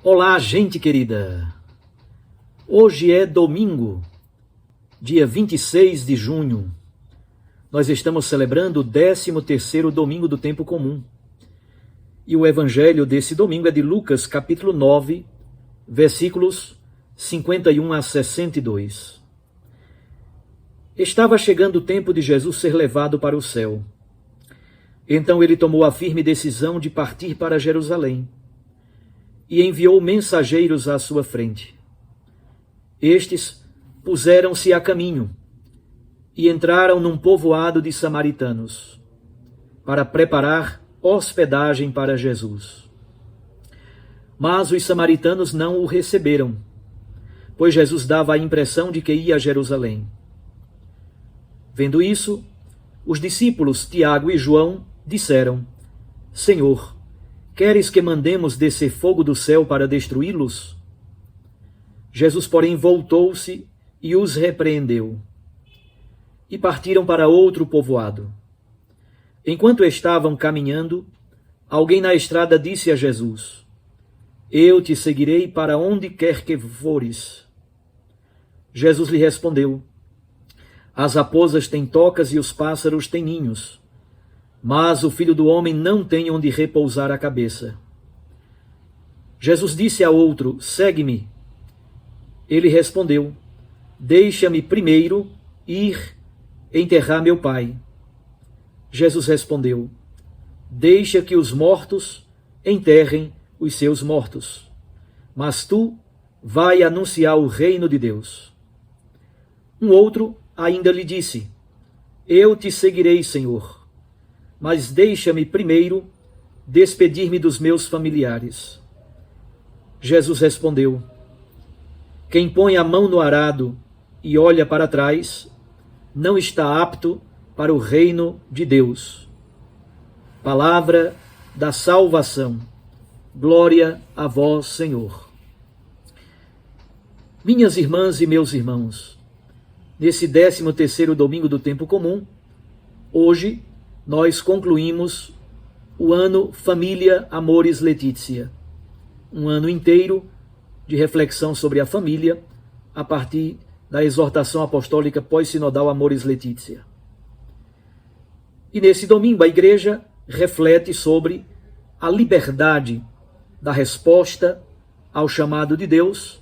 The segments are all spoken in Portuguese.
Olá, gente querida! Hoje é domingo, dia 26 de junho. Nós estamos celebrando o 13º domingo do tempo comum. E o evangelho desse domingo é de Lucas, capítulo 9, versículos 51 a 62. Estava chegando o tempo de Jesus ser levado para o céu. Então ele tomou a firme decisão de partir para Jerusalém e enviou mensageiros à sua frente. Estes puseram-se a caminho e entraram num povoado de samaritanos para preparar hospedagem para Jesus. Mas os samaritanos não o receberam, pois Jesus dava a impressão de que ia a Jerusalém. Vendo isso, os discípulos Tiago e João disseram: Senhor, queres que mandemos descer fogo do céu para destruí-los? Jesus, porém, voltou-se e os repreendeu. E partiram para outro povoado. Enquanto estavam caminhando, alguém na estrada disse a Jesus: Eu te seguirei para onde quer que fores. Jesus lhe respondeu: As raposas têm tocas e os pássaros têm ninhos, mas o Filho do Homem não tem onde repousar a cabeça. Jesus disse a outro: Segue-me. Ele respondeu: Deixa-me primeiro ir enterrar meu pai. Jesus respondeu: Deixa que os mortos enterrem os seus mortos, mas tu vai anunciar o reino de Deus. Um outro ainda lhe disse: Eu te seguirei, Senhor, mas deixa-me primeiro despedir-me dos meus familiares. Jesus respondeu: Quem põe a mão no arado e olha para trás, não está apto para o reino de Deus. Palavra da salvação. Glória a vós, Senhor. Minhas irmãs e meus irmãos, nesse 13º domingo do tempo comum, hoje nós concluímos o ano Família Amoris Laetitia, um ano inteiro de reflexão sobre a família a partir da exortação apostólica pós-sinodal Amoris Laetitia. E nesse domingo a igreja reflete sobre a liberdade da resposta ao chamado de Deus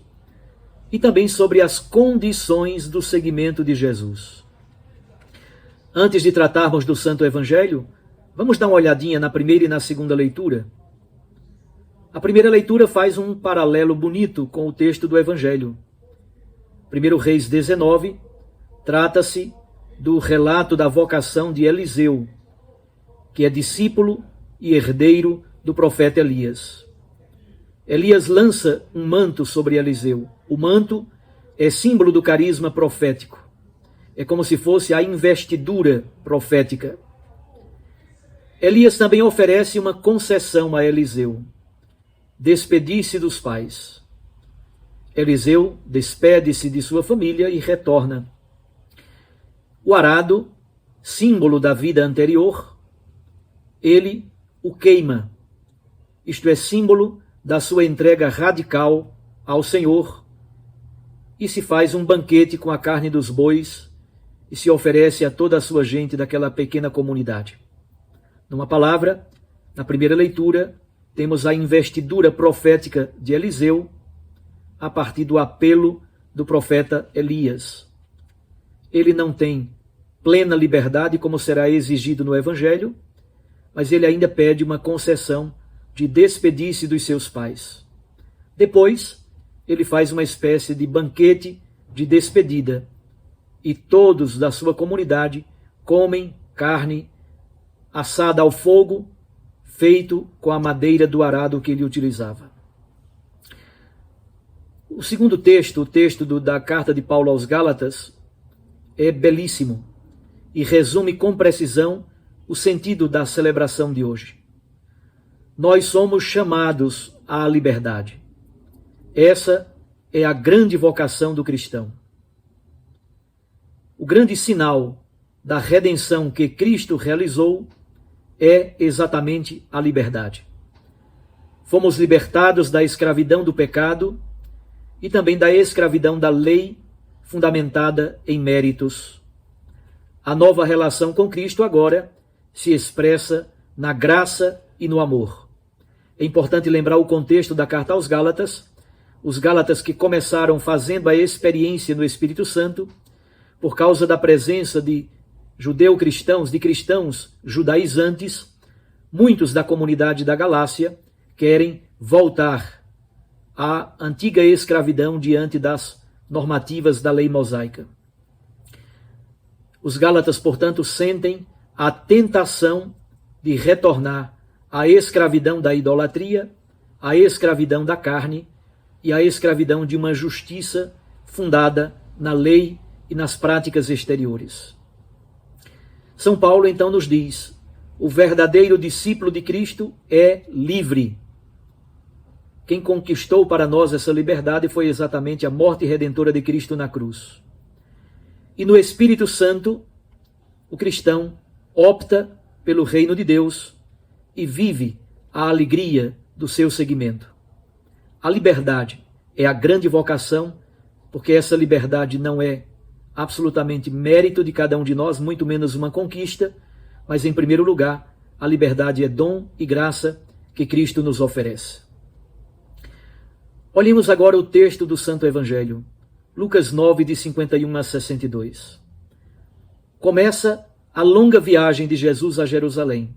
e também sobre as condições do seguimento de Jesus. Antes de tratarmos do Santo Evangelho, vamos dar uma olhadinha na primeira e na segunda leitura. A primeira leitura faz um paralelo bonito com o texto do Evangelho. 1 Reis 19 trata-se do relato da vocação de Eliseu, que é discípulo e herdeiro do profeta Elias. Elias lança um manto sobre Eliseu. O manto é símbolo do carisma profético. É como se fosse a investidura profética. Elias também oferece uma concessão a Eliseu: despedir-se dos pais. Eliseu despede-se de sua família e retorna. O arado, símbolo da vida anterior, ele o queima. Isto é símbolo da sua entrega radical ao Senhor, e se faz um banquete com a carne dos bois e se oferece a toda a sua gente daquela pequena comunidade. Numa palavra, na primeira leitura, temos a investidura profética de Eliseu a partir do apelo do profeta Elias. Ele não tem plena liberdade, como será exigido no Evangelho, mas ele ainda pede uma concessão de despedir-se dos seus pais. Depois, ele faz uma espécie de banquete de despedida, e todos da sua comunidade comem carne assada ao fogo, feito com a madeira do arado que ele utilizava. O segundo texto, o texto da carta de Paulo aos Gálatas, é belíssimo e resume com precisão o sentido da celebração de hoje. Nós somos chamados à liberdade. Essa é a grande vocação do cristão. O grande sinal da redenção que Cristo realizou é exatamente a liberdade. Fomos libertados da escravidão do pecado e também da escravidão da lei fundamentada em méritos. A nova relação com Cristo agora se expressa na graça e no amor. É importante lembrar o contexto da carta aos Gálatas, os Gálatas que começaram fazendo a experiência no Espírito Santo, por causa da presença de judeu-cristãos, de cristãos judaizantes, muitos da comunidade da Galácia querem voltar à antiga escravidão diante das normativas da lei mosaica. Os Gálatas, portanto, sentem a tentação de retornar à escravidão da idolatria, à escravidão da carne e à escravidão de uma justiça fundada na lei e nas práticas exteriores. São Paulo então nos diz: o verdadeiro discípulo de Cristo é livre. Quem conquistou para nós essa liberdade foi exatamente a morte redentora de Cristo na cruz. E no Espírito Santo, o cristão opta pelo reino de Deus e vive a alegria do seu seguimento. A liberdade é a grande vocação, porque essa liberdade não é absolutamente mérito de cada um de nós, muito menos uma conquista, mas em primeiro lugar, a liberdade é dom e graça que Cristo nos oferece. Olhemos agora o texto do Santo Evangelho, Lucas 9, de 51 a 62. Começa a longa viagem de Jesus a Jerusalém.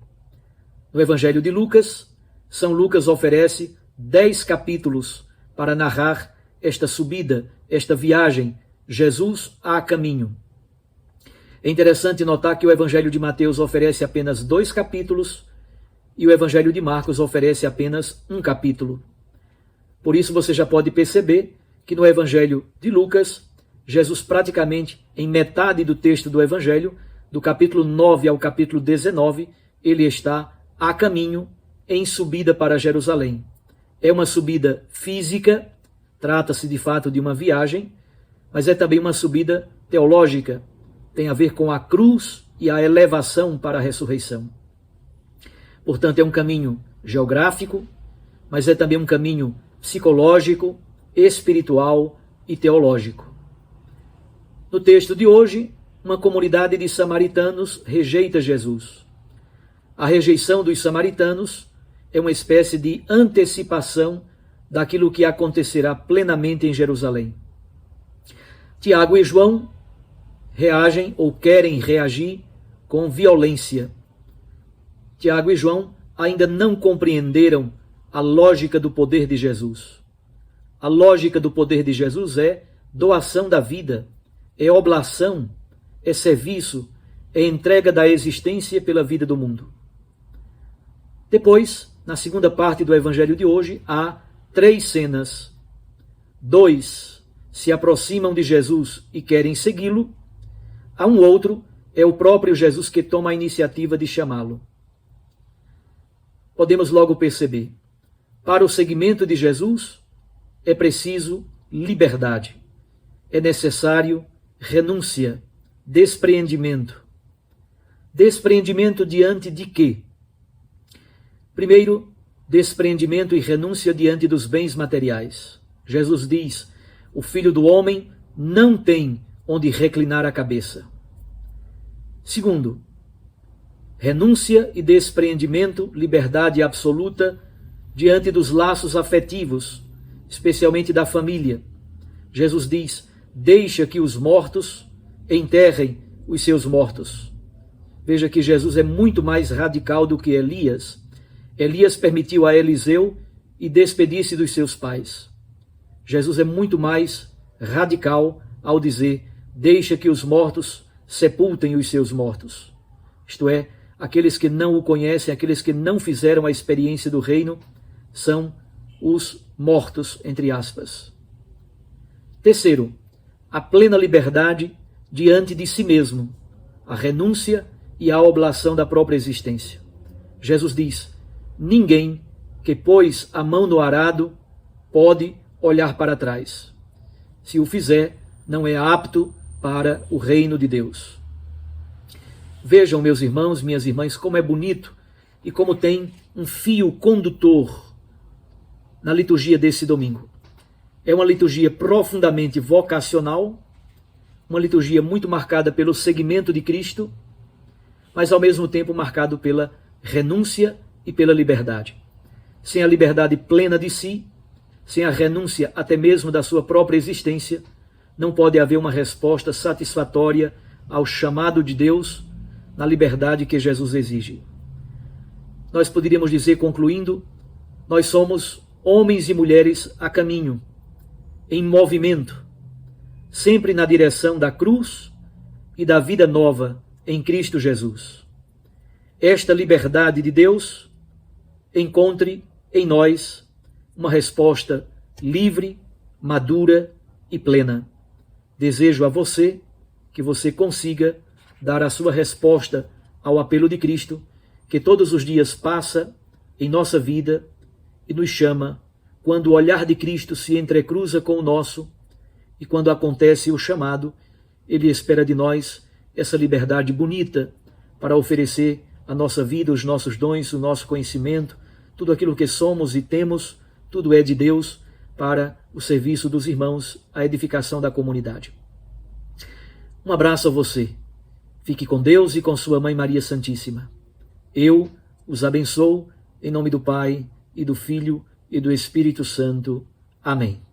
No Evangelho de Lucas, São Lucas oferece 10 capítulos para narrar esta subida, esta viagem, Jesus a caminho. É interessante notar que o Evangelho de Mateus oferece apenas 2 capítulos e o Evangelho de Marcos oferece apenas 1 capítulo. Por isso você já pode perceber que no Evangelho de Lucas, Jesus praticamente em metade do texto do Evangelho, do capítulo 9 ao capítulo 19, ele está a caminho em subida para Jerusalém. É uma subida física, trata-se de fato de uma viagem, mas é também uma subida teológica, tem a ver com a cruz e a elevação para a ressurreição. Portanto, é um caminho geográfico, mas é também um caminho psicológico, espiritual e teológico. No texto de hoje, uma comunidade de samaritanos rejeita Jesus. A rejeição dos samaritanos é uma espécie de antecipação daquilo que acontecerá plenamente em Jerusalém. Tiago e João reagem ou querem reagir com violência. Tiago e João ainda não compreenderam a lógica do poder de Jesus. A lógica do poder de Jesus é doação da vida, é oblação, é serviço, é entrega da existência pela vida do mundo. Depois, na segunda parte do Evangelho de hoje, há 3 cenas. 2 se aproximam de Jesus e querem segui-lo. Há um outro, é o próprio Jesus que toma a iniciativa de chamá-lo. Podemos logo perceber, para o seguimento de Jesus é preciso liberdade, é necessário renúncia, despreendimento. Despreendimento diante de quê? Primeiro, despreendimento e renúncia diante dos bens materiais. Jesus diz: o Filho do Homem não tem onde reclinar a cabeça. Segundo, renúncia e despreendimento, liberdade absoluta diante dos laços afetivos, especialmente da família. Jesus diz: deixa que os mortos enterrem os seus mortos. Veja que Jesus é muito mais radical do que Elias. Elias permitiu a Eliseu e despedir-se dos seus pais. Jesus é muito mais radical ao dizer: deixa que os mortos sepultem os seus mortos. Isto é, aqueles que não o conhecem, aqueles que não fizeram a experiência do reino, são os mortos, entre aspas. Terceiro, a plena liberdade diante de si mesmo, a renúncia e a oblação da própria existência. Jesus diz: ninguém que pôs a mão no arado pode olhar para trás. Se o fizer, não é apto para o reino de Deus. Vejam, meus irmãos, minhas irmãs, como é bonito e como tem um fio condutor na liturgia desse domingo. É uma liturgia profundamente vocacional, uma liturgia muito marcada pelo seguimento de Cristo, mas ao mesmo tempo marcado pela renúncia e pela liberdade. Sem a liberdade plena de si, sem a renúncia até mesmo da sua própria existência, não pode haver uma resposta satisfatória ao chamado de Deus na liberdade que Jesus exige. Nós poderíamos dizer, concluindo, nós somos homens e mulheres a caminho, em movimento, sempre na direção da cruz e da vida nova em Cristo Jesus. Esta liberdade de Deus encontre em nós uma resposta livre, madura e plena. Desejo a você que você consiga dar a sua resposta ao apelo de Cristo, que todos os dias passa em nossa vida e nos chama quando o olhar de Cristo se entrecruza com o nosso e quando acontece o chamado, ele espera de nós essa liberdade bonita para oferecer a nossa vida, os nossos dons, o nosso conhecimento, tudo aquilo que somos e temos, tudo é de Deus para o serviço dos irmãos, a edificação da comunidade. Um abraço a você. Fique com Deus e com sua Mãe Maria Santíssima. Eu os abençoo em nome do Pai e do Filho e do Espírito Santo. Amém.